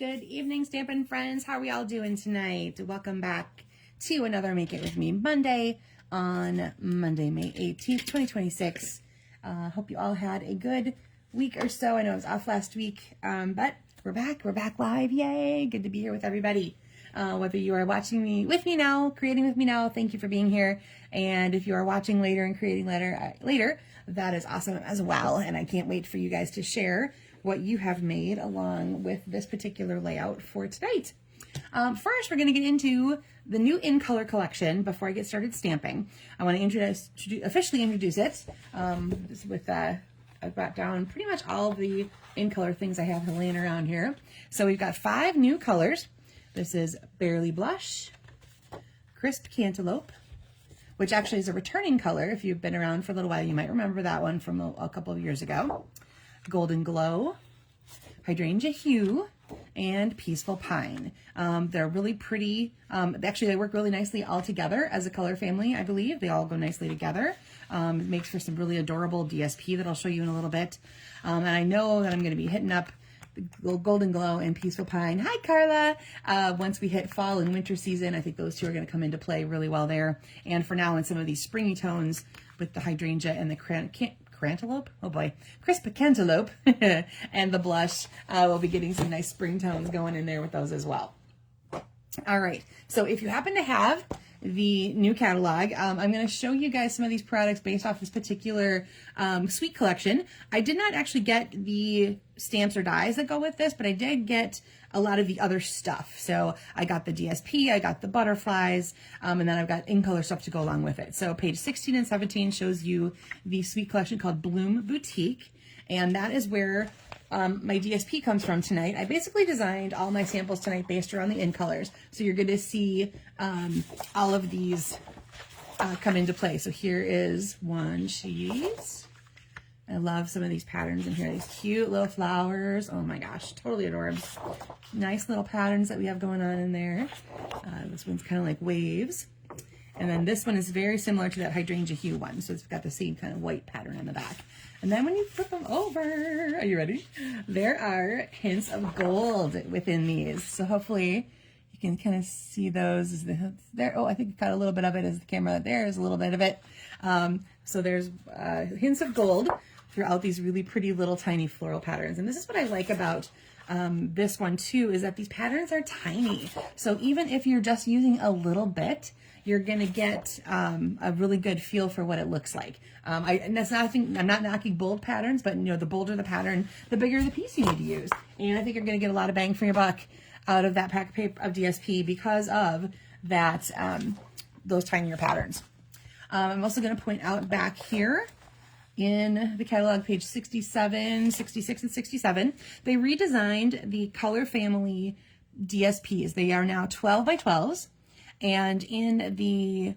Good evening, Stampin' friends. How are we all doing tonight? Welcome back to another Make It With Me Monday on Monday, May 18th, 2026. Hope you all had a good week or so. I know I was off last week, but we're back live. Yay! Good to be here with everybody. Whether you are watching me with me now, creating with me now, thank you for being here. And if you are watching later and creating later, that is awesome as well. And I can't wait for you guys to share what you have made along with this particular layout for tonight. First, we're going to get into the new In Color collection. Before I get started stamping, I want to officially introduce it with I brought down pretty much all of the In Color things I have laying around here. So we've got 5 new colors. This is Barely Blush, Crisp Cantaloupe, which actually is a returning color. If you've been around for a little while, you might remember that one from a couple of years ago. Golden Glow, Hydrangea Hue, and Peaceful Pine. They're really pretty. Actually, they work really nicely all together as a color family, I believe. They all go nicely together. It makes for some really adorable DSP that I'll show you in a little bit. And I know that I'm going to be hitting up the Golden Glow and Peaceful Pine. Hi, Carla. Once we hit fall and winter season, I think those two are going to come into play really well there. And for now, in some of these springy tones with the Hydrangea and the Cantaloupe, oh boy, Crisp Cantaloupe and the blush, we'll be getting some nice spring tones going in there with those as well. All right, so if you happen to have the new catalog, I'm going to show you guys some of these products based off this particular suite collection. I did not actually get the stamps or dies that go with this, but I did get a lot of the other stuff. So I got the DSP, I got the butterflies, and then I've got In Color stuff to go along with it. So page 16 and 17 shows you the suite collection called Bloom Boutique, and that is where my DSP comes from tonight. I basically designed all my samples tonight based around the In Colors. So you're going to see all of these come into play. So here is one sheet. I love some of these patterns in here. These cute little flowers. Oh my gosh, totally adorable. Nice little patterns that we have going on in there. This one's kind of like waves. And then this one is very similar to that Hydrangea Hue one. So it's got the same kind of white pattern on the back. And then when you flip them over, are you ready? There are hints of gold within these. So hopefully you can kind of see those. There. Oh, I think I got a little bit of it as the camera. There is a little bit of it. So there's hints of gold throughout these really pretty little tiny floral patterns. And this is what I like about this one too, is that these patterns are tiny. So even if you're just using a little bit, you're gonna get a really good feel for what it looks like. And that's not, I'm not knocking bold patterns, but you know, the bolder the pattern, the bigger the piece you need to use. And I think you're gonna get a lot of bang for your buck out of that pack of paper of DSP because of that, those tinier patterns. I'm also gonna point out back here in the catalog, page 67, 66, and 67, they redesigned the color family DSPs. They are now 12 by 12s. And in the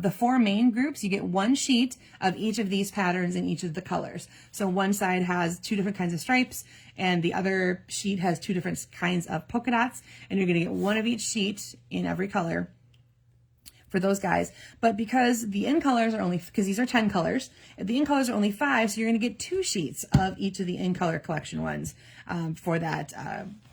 4 main groups, you get 1 sheet of each of these patterns in each of the colors. So one side has 2 different kinds of stripes, and the other sheet has 2 different kinds of polka dots, and you're going to get 1 of each sheet in every color for those guys. But because the In Colors are only, because these are 10 colors, the In Colors are only 5, so you're going to get 2 sheets of each of the In Color collection ones for that.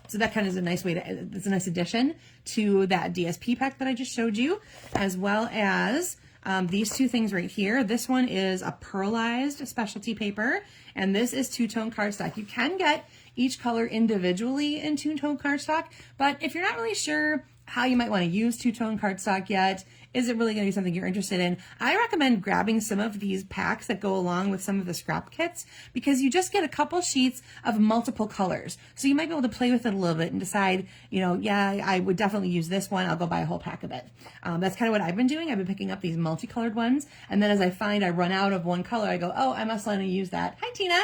So that kind of is a nice way to, it's a nice addition to that DSP pack that I just showed you, as well as these 2 things right here. This one is a pearlized specialty paper, and this is 2-tone cardstock. You can get each color individually in 2-tone cardstock, but if you're not really sure how you might want to use 2-tone cardstock yet, is it really going to be something you're interested in? I recommend grabbing some of these packs that go along with some of the scrap kits, because you just get a couple sheets of multiple colors. So you might be able to play with it a little bit and decide, you know, yeah, I would definitely use this one. I'll go buy a whole pack of it. That's kind of what I've been doing. I've been picking up these multicolored ones. And then as I find I run out of one color, I go, oh, I must want to use that. Hi, Tina.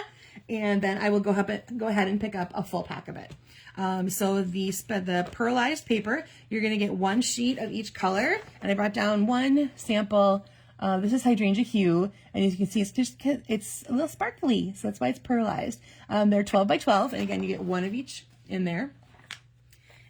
And then I will go ahead and pick up a full pack of it. So the pearlized paper, you're going to get 1 sheet of each color, and I brought down 1 sample. This is Hydrangea Hue, and as you can see, it's a little sparkly, so that's why it's pearlized. They're 12 by 12, and again, you get 1 of each in there.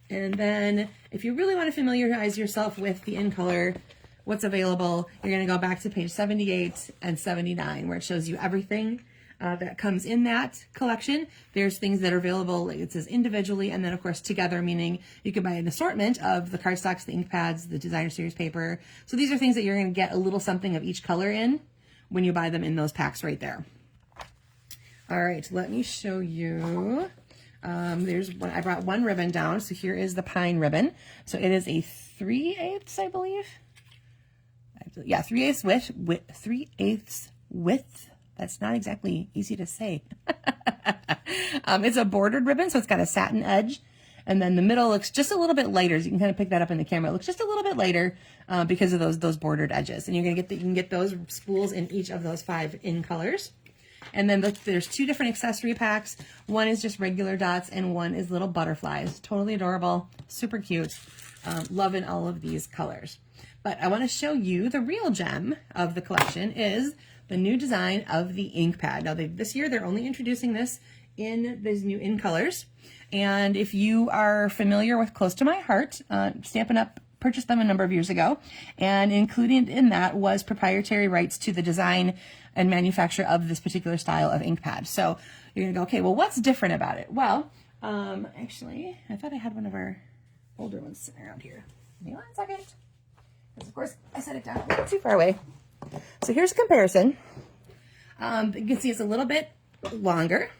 And then if you really want to familiarize yourself with the In Color, what's available, you're going to go back to page 78 and 79, where it shows you everything that comes in that collection. There's things that are available, like it says individually, and then of course together, meaning you can buy an assortment of the cardstocks, the ink pads, the designer series paper. So these are things that you're going to get a little something of each color in when you buy them in those packs right there. All right, let me show you. There's one, I brought one ribbon down. So here is the pine ribbon. So it is a 3/8, I believe. Yeah, 3/8 width, 3/8 width. That's not exactly easy to say. It's a bordered ribbon, so it's got a satin edge. And then the middle looks just a little bit lighter. So you can kind of pick that up in the camera. It looks just a little bit lighter because of those bordered edges. And you're gonna get you can get those spools in each of those 5 in colors. And then there's 2 different accessory packs. One is just regular dots and one is little butterflies. Totally adorable, super cute. Loving all of these colors. But I want to show you the real gem of the collection is the new design of the ink pad. Now this year they're only introducing this in these new in colors. And if you are familiar with Close to My Heart, Stampin' Up! Purchased them a number of years ago, and included in that was proprietary rights to the design and manufacture of this particular style of ink pad. So you're gonna go, okay, well, what's different about it? Well, actually, I thought I had one of our older ones sitting around here. Give me 1 second. Because of course I set it down a little too far away. So here's a comparison. You can see it's a little bit longer.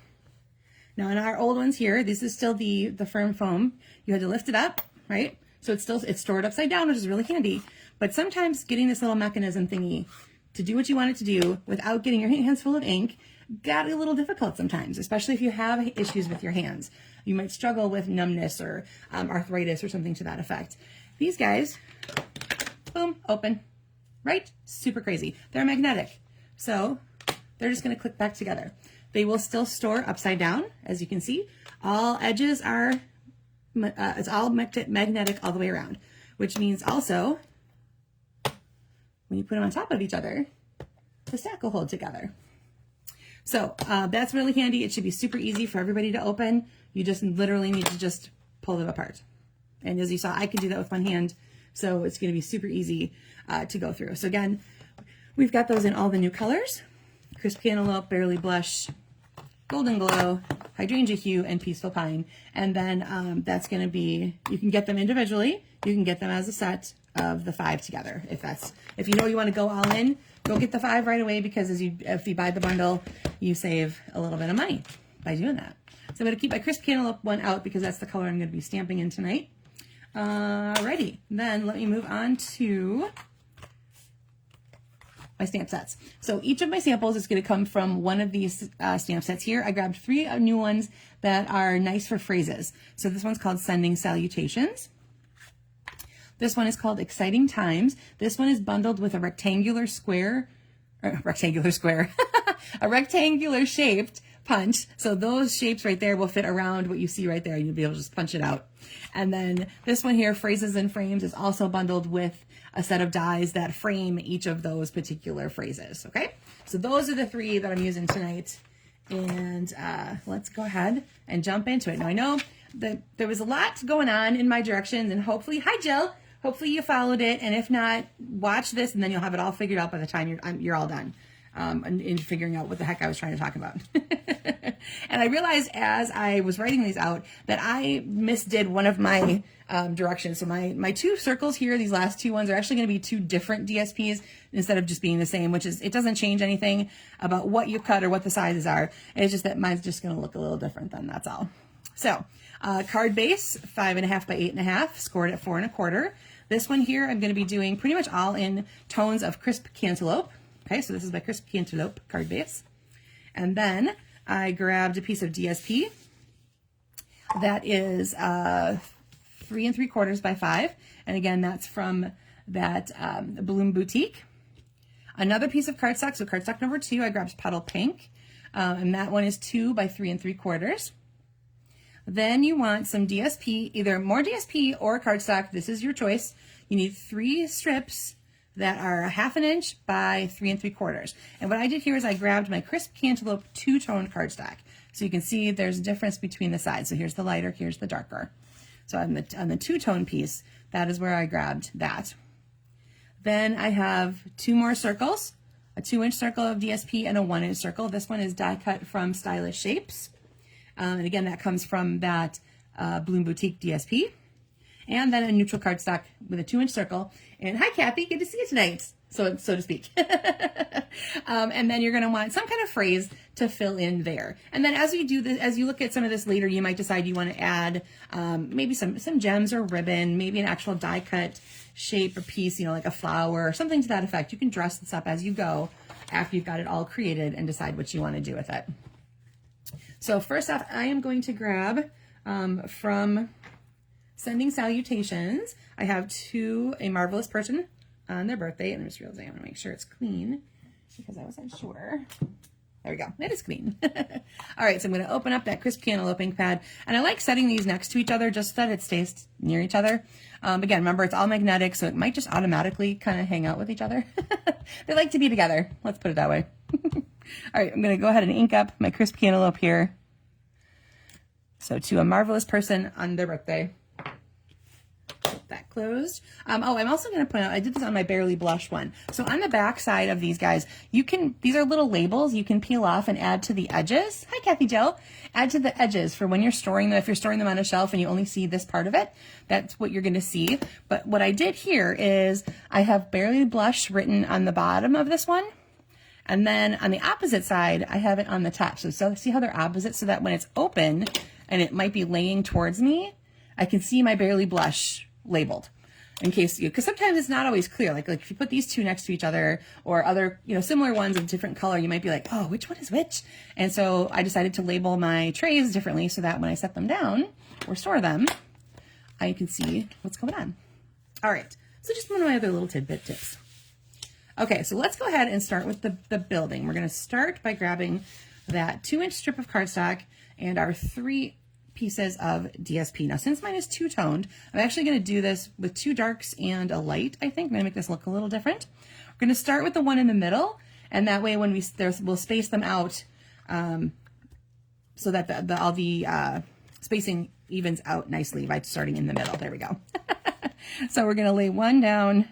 Now in our old ones here, this is still the firm foam. You had to lift it up, right? So it's stored upside down, which is really handy. But sometimes getting this little mechanism thingy to do what you want it to do without getting your hands full of ink got a little difficult sometimes, especially if you have issues with your hands. You might struggle with numbness or arthritis or something to that effect. These guys, boom, open, right? Super crazy. They're magnetic. So they're just gonna click back together. They will still store upside down, as you can see. All edges are it's all magnetic all the way around, which means also when you put them on top of each other, the stack will hold together. So that's really handy. It should be super easy for everybody to open. You just literally need to just pull them apart. And as you saw, I could do that with one hand. So it's going to be super easy to go through. So again, we've got those in all the new colors: Crisp Cantaloupe, Barely Blush, Golden Glow, Hydrangea Hue, and Peaceful Pine. And then that's going to be, you can get them individually. You can get them as a set of the 5 together. If you know you want to go all in, go get the 5 right away, because if you buy the bundle, you save a little bit of money by doing that. So I'm going to keep my Crisp Cantaloupe one out because that's the color I'm going to be stamping in tonight. Alrighty, then let me move on to my stamp sets. So each of my samples is going to come from one of these stamp sets here. I grabbed 3 new ones that are nice for phrases. So this one's called Sending Salutations. This one is called Exciting Times. This one is bundled with a rectangular shaped punch. So those shapes right there will fit around what you see right there. You'll be able to just punch it out. And then this one here, Phrases and Frames, is also bundled with a set of dies that frame each of those particular phrases. Okay, so those are the 3 that I'm using tonight. And let's go ahead and jump into it. Now I know that there was a lot going on in my directions, and hopefully, hi Jill, hopefully you followed it. And if not, watch this and then you'll have it all figured out by the time you're all done. In figuring out what the heck I was trying to talk about. And I realized as I was writing these out that I misdid one of my directions. So my 2 circles here, these last 2 ones, are actually going to be 2 different DSPs instead of just being the same, which is, it doesn't change anything about what you cut or what the sizes are. It's just that mine's just going to look a little different then, that's all. So card base, 5.5 by 8.5, scored at 4 1/4. This one here, I'm going to be doing pretty much all in tones of Crisp Cantaloupe. Okay, so this is my Crisp Cantaloupe card base. And then I grabbed a piece of DSP that is 3 3/4 by 5. And again, that's from that Bloom Boutique. Another piece of cardstock, so cardstock number 2, I grabbed Petal Pink. And that one is 2 by 3 3/4. Then you want some DSP, either more DSP or cardstock. This is your choice. You need 3 strips that are 1/2 inch by 3 3/4. And what I did here is I grabbed my Crisp Cantaloupe 2-tone cardstock. So you can see there's a difference between the sides. So here's the lighter, here's the darker. So on the 2-tone piece, that is where I grabbed that. Then I have 2 more circles a 2-inch circle of DSP and a 1-inch circle. This one is die cut from Stylish Shapes. And again, that comes from that Bloom Boutique DSP. And then a neutral cardstock with a 2-inch circle. And hi, Kathy, good to see you tonight, so to speak. And then you're going to want some kind of phrase to fill in there. And then as we do this, as you look at some of this later, you might decide you want to add maybe some gems or ribbon, maybe an actual die cut shape or piece, you know, like a flower or something to that effect. You can dress this up as you go after you've got it all created and decide what you want to do with it. So first off, I am going to grab from Sending Salutations. I have a marvelous person on their birthday, and I'm just realizing I want to make sure it's clean because I wasn't sure. There we go. It is clean. All right, so I'm going to open up that crisp cantaloupe ink pad, and I like setting these next to each other just so that it stays near each other. Again, remember, it's all magnetic, so it might just automatically kind of hang out with each other. They like to be together. Let's put it that way. All right, I'm going to go ahead and ink up my crisp cantaloupe here. So to a marvelous person on their birthday. Put that closed. Oh, I'm also going to point out, I did this on my Barely Blush one. So on the back side of these guys, these are little labels you can peel off and add to the edges. Hi, Kathy Jill. Add to the edges for when you're storing them. If you're storing them on a shelf and you only see this part of it, that's what you're going to see. But what I did here is I have Barely Blush written on the bottom of this one. And then on the opposite side, I have it on the top. So see how they're opposite, so that when it's open and it might be laying towards me, I can see my Barely Blush labeled in case because sometimes it's not always clear. Like if you put these two next to each other or other, similar ones of different color, you might be like, oh, which one is which? And so I decided to label my trays differently so that when I set them down or store them, I can see what's going on. All right. So just one of my other little tidbit tips. Okay, so let's go ahead and start with the building. We're going to start by grabbing that 2-inch strip of cardstock and our 3 pieces of DSP. Now, since mine is two-toned, I'm actually going to do this with 2 darks and a light, I think. I'm going to make this look a little different. We're going to start with the one in the middle, and that way when we'll space them out so that all the spacing evens out nicely by starting in the middle. There we go. So we're going to lay one down.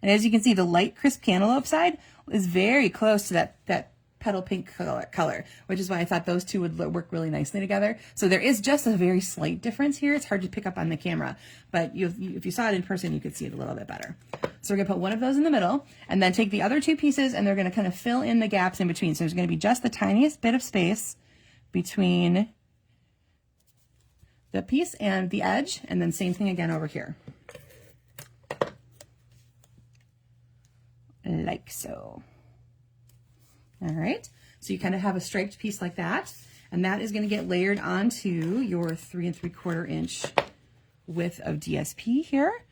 And as you can see, the light crisp cantaloupe side is very close to that petal pink color, which is why I thought those two would work really nicely together. So there is just a very slight difference here. It's hard to pick up on the camera, but if you saw it in person, you could see it a little bit better. So we're gonna put one of those in the middle and then take the other 2 pieces and they're gonna kind of fill in the gaps in between. So there's gonna be just the tiniest bit of space between the piece and the edge, and then same thing again over here. Like so. All right, so you kind of have a striped piece like that, and that is going to get layered onto your 3 3/4 inch width of DSP here,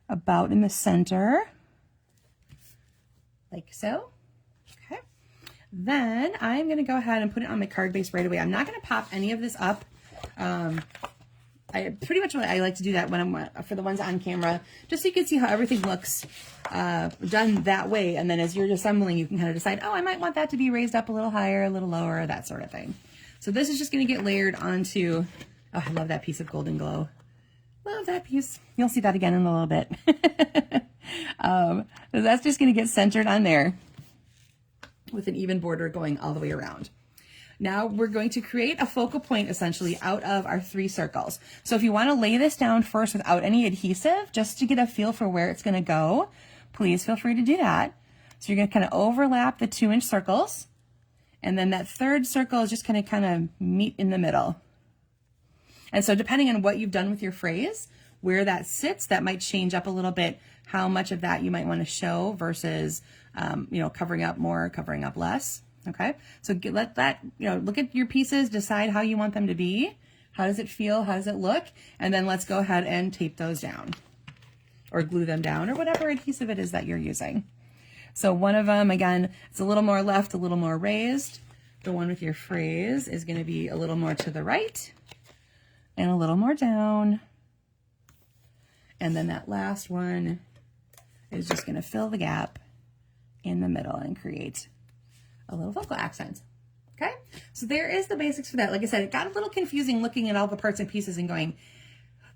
about in the center, like so. Okay, then I'm going to go ahead and put it on my card base right away. I'm not going to pop any of this up. Pretty much what I like to do that when I'm for the ones on camera, just so you can see how everything looks done that way. And then as you're assembling, you can kind of decide, oh, I might want that to be raised up a little higher, a little lower, that sort of thing. So this is just going to get layered onto, oh, I love that piece of Golden Glow. Love that piece. You'll see that again in a little bit. That's just going to get centered on there with an even border going all the way around. Now we're going to create a focal point essentially out of our 3 circles. So if you want to lay this down first without any adhesive, just to get a feel for where it's going to go, please feel free to do that. So you're going to kind of overlap the 2-inch circles. And then that 3rd circle is just going to kind of meet in the middle. And so depending on what you've done with your phrase, where that sits, that might change up a little bit how much of that you might want to show versus, covering up more, covering up less. Okay, so let that, look at your pieces, decide how you want them to be. How does it feel? How does it look? And then let's go ahead and tape those down or glue them down or whatever adhesive it is that you're using. So one of them, again, it's a little more left, a little more raised. The one with your phrase is going to be a little more to the right and a little more down. And then that last one is just going to fill the gap in the middle and create a little vocal accent. Okay, so there is the basics for that. Like I said, it got a little confusing looking at all the parts and pieces and going,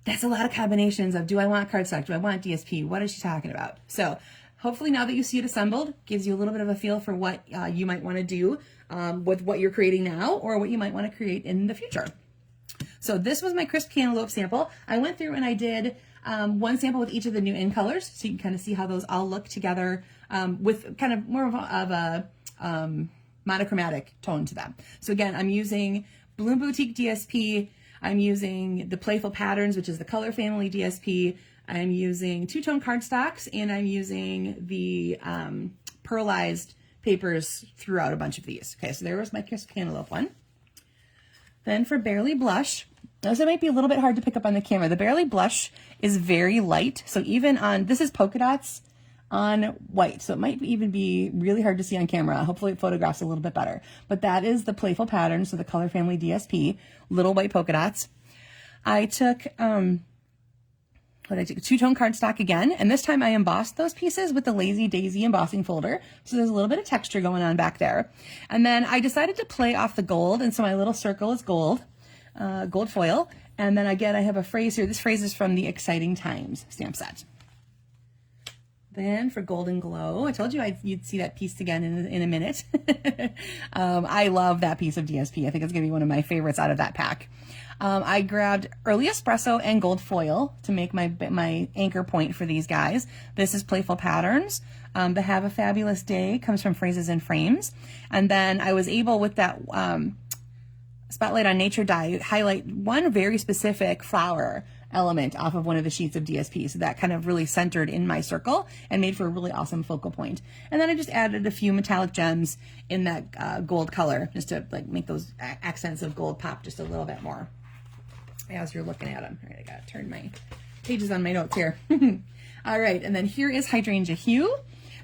that's a lot of combinations of, do I want cardstock? Do I want DSP? What is she talking about? So hopefully now that you see it assembled, gives you a little bit of a feel for what you might want to do with what you're creating now or what you might want to create in the future. So this was my crisp cantaloupe sample. I went through and I did one sample with each of the new in colors, so you can kind of see how those all look together with kind of more of a monochromatic tone to them. So again, I'm using Bloom Boutique DSP. I'm using the Playful Patterns, which is the Color Family DSP. I'm using two-tone cardstocks, and I'm using the pearlized papers throughout a bunch of these. Okay, so there was my crisp cantaloupe one. Then for Barely Blush, this might be a little bit hard to pick up on the camera. The Barely Blush is very light. So even on, this is polka dots on white. So it might even be really hard to see on camera. Hopefully it photographs a little bit better. But that is the Playful Pattern, so the Color Family DSP, little white polka dots. I took, two-tone cardstock again, and this time I embossed those pieces with the Lazy Daisy embossing folder, so there's a little bit of texture going on back there. And then I decided to play off the gold, and so my little circle is gold, gold foil. And then again, I have a phrase here. This phrase is from the Exciting Times stamp set. Then for Golden Glow, I told you you'd see that piece again in a minute. I love that piece of DSP. I think it's going to be one of my favorites out of that pack. I grabbed Early Espresso and gold foil to make my anchor point for these guys. This is Playful Patterns. The Have a Fabulous Day comes from Phrases and Frames. And then I was able, with that Spotlight on Nature die, highlight one very specific flower element off of one of the sheets of DSP. So that kind of really centered in my circle and made for a really awesome focal point. And then I just added a few metallic gems in that gold color just to like make those accents of gold pop just a little bit more as you're looking at them. All right, I gotta turn my pages on my notes here. All right, and then here is Hydrangea Hue.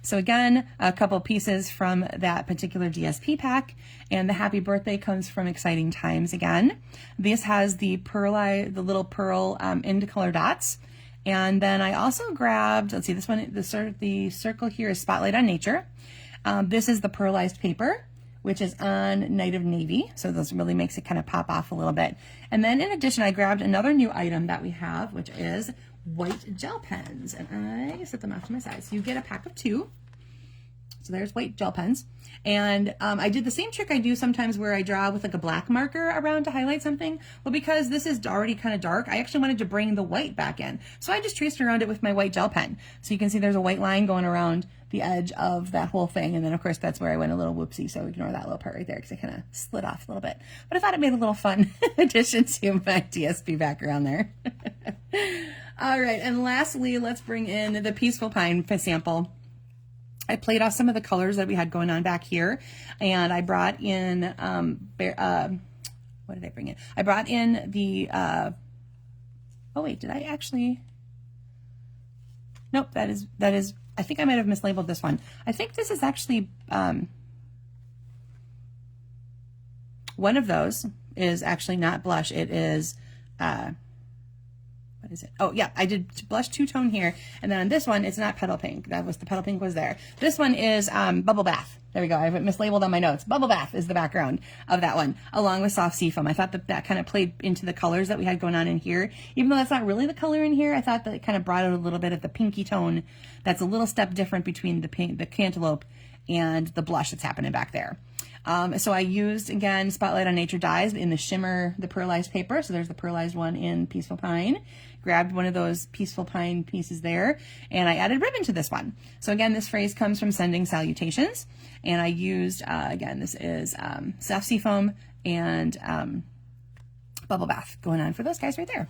So again, a couple pieces from that particular DSP pack, and the Happy Birthday comes from Exciting Times again. This has the little pearl into color dots. And then I also grabbed, let's see, this one, the circle here is Spotlight on Nature. This is the pearlized paper, which is on Night of Navy. So this really makes it kind of pop off a little bit. And then in addition, I grabbed another new item that we have, which is white gel pens, and I set them off to my side. So you get a pack of 2. So there's white gel pens. And I did the same trick I do sometimes where I draw with like a black marker around to highlight something. Well, because this is already kind of dark, I actually wanted to bring the white back in. So I just traced around it with my white gel pen. So you can see there's a white line going around the edge of that whole thing. And then of course that's where I went a little whoopsie. So ignore that little part right there because I kind of slid off a little bit. But I thought it made a little fun addition to my DSP background there. All right, and lastly, let's bring in the Peaceful Pine sample. I played off some of the colors that we had going on back here, and I brought in, what did I bring in? I brought in the, oh wait, did I actually? Nope, that is, I think I might have mislabeled this one. I think this is actually, one of those is actually not blush. It is, what is it? Oh yeah, I did blush two-tone here, and then on this one, it's not Petal Pink. That was the Petal Pink was there. This one is Bubble Bath. There we go. I have it mislabeled on my notes. Bubble Bath is the background of that one, along with Soft Seafoam. I thought that kind of played into the colors that we had going on in here. Even though that's not really the color in here, I thought that it kind of brought out a little bit of the pinky tone. That's a little step different between the cantaloupe and the blush that's happening back there. So I used, again, Spotlight on Nature dies in the shimmer, the pearlized paper. So there's the pearlized one in Peaceful Pine. Grabbed one of those Peaceful Pine pieces there, and I added ribbon to this one. So again, this phrase comes from Sending Salutations. And I used, again, this is Soft Seafoam and Bubble Bath going on for those guys right there.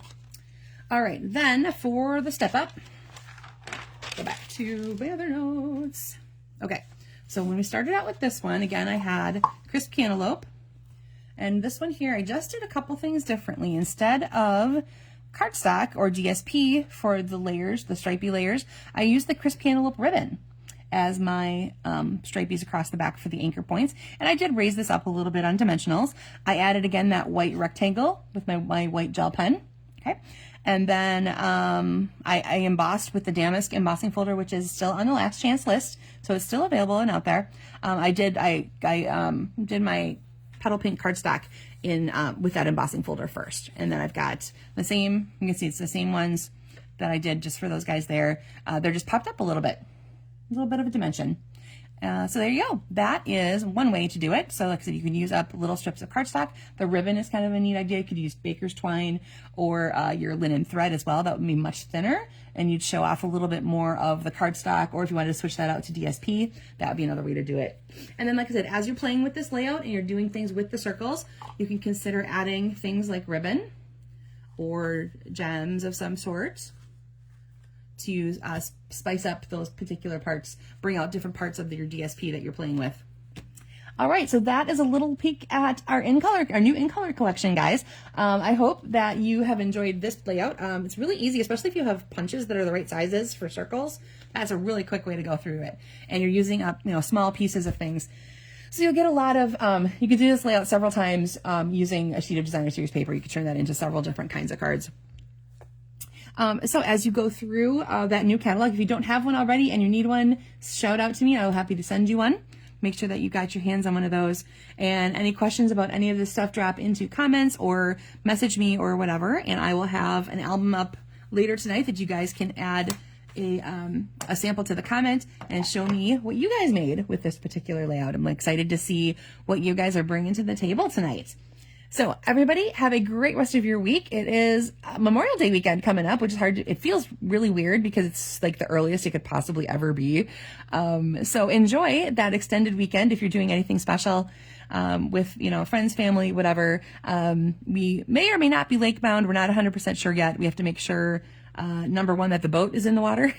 All right, then for the step up, go back to my other notes. Okay. So when we started out with this one, again, I had Crisp Cantaloupe. And this one here, I just did a couple things differently. Instead of cardstock or DSP for the layers, the stripy layers, I used the Crisp Cantaloupe ribbon as my stripies across the back for the anchor points. And I did raise this up a little bit on dimensionals. I added, again, that white rectangle with my white gel pen. Okay. And then I embossed with the Damask embossing folder, which is still on the last chance list, so it's still available and out there. I did my Petal Pink cardstock in with that embossing folder first, and then I've got the same. You can see it's the same ones that I did just for those guys there. They're just popped up a little bit. little bit of a dimension. So there you go. That is one way to do it. So like I said, you can use up little strips of cardstock. The ribbon is kind of a neat idea. You could use baker's twine or your linen thread as well. That would be much thinner, and you'd show off a little bit more of the cardstock. Or if you wanted to switch that out to DSP, that would be another way to do it. And then like I said, as you're playing with this layout and you're doing things with the circles, you can consider adding things like ribbon or gems of some sort to spice up those particular parts, bring out different parts of your DSP that you're playing with. All right, so that is a little peek at our new in color collection, guys. I hope that you have enjoyed this layout. It's really easy, especially if you have punches that are the right sizes for circles. That's a really quick way to go through it, and you're using up small pieces of things. So you'll get a lot of, you could do this layout several times using a sheet of designer series paper. You could turn that into several different kinds of cards. So as you go through that new catalog, if you don't have one already and you need one, shout out to me. I'm happy to send you one. Make sure that you got your hands on one of those. And any questions about any of this stuff, drop into comments or message me or whatever. And I will have an album up later tonight that you guys can add a sample to the comment and show me what you guys made with this particular layout. I'm excited to see what you guys are bringing to the table tonight. So everybody have a great rest of your week. It is Memorial Day weekend coming up, which is hard to, it feels really weird because it's like the earliest it could possibly ever be. So enjoy that extended weekend if you're doing anything special with, friends, family, whatever. We may or may not be lake bound. We're not 100% sure yet. We have to make sure, number one, that the boat is in the water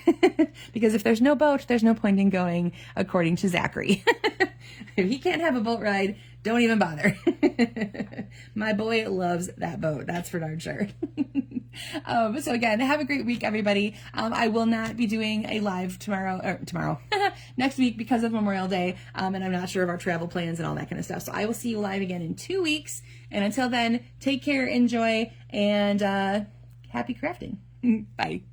because if there's no boat, there's no point in going, according to Zachary. If he can't have a boat ride, don't even bother. My boy loves that boat. That's for darn sure. So again, have a great week, everybody. I will not be doing a live tomorrow, next week because of Memorial Day. And I'm not sure of our travel plans and all that kind of stuff. So I will see you live again in 2 weeks. And until then, take care, enjoy, and happy crafting. Bye.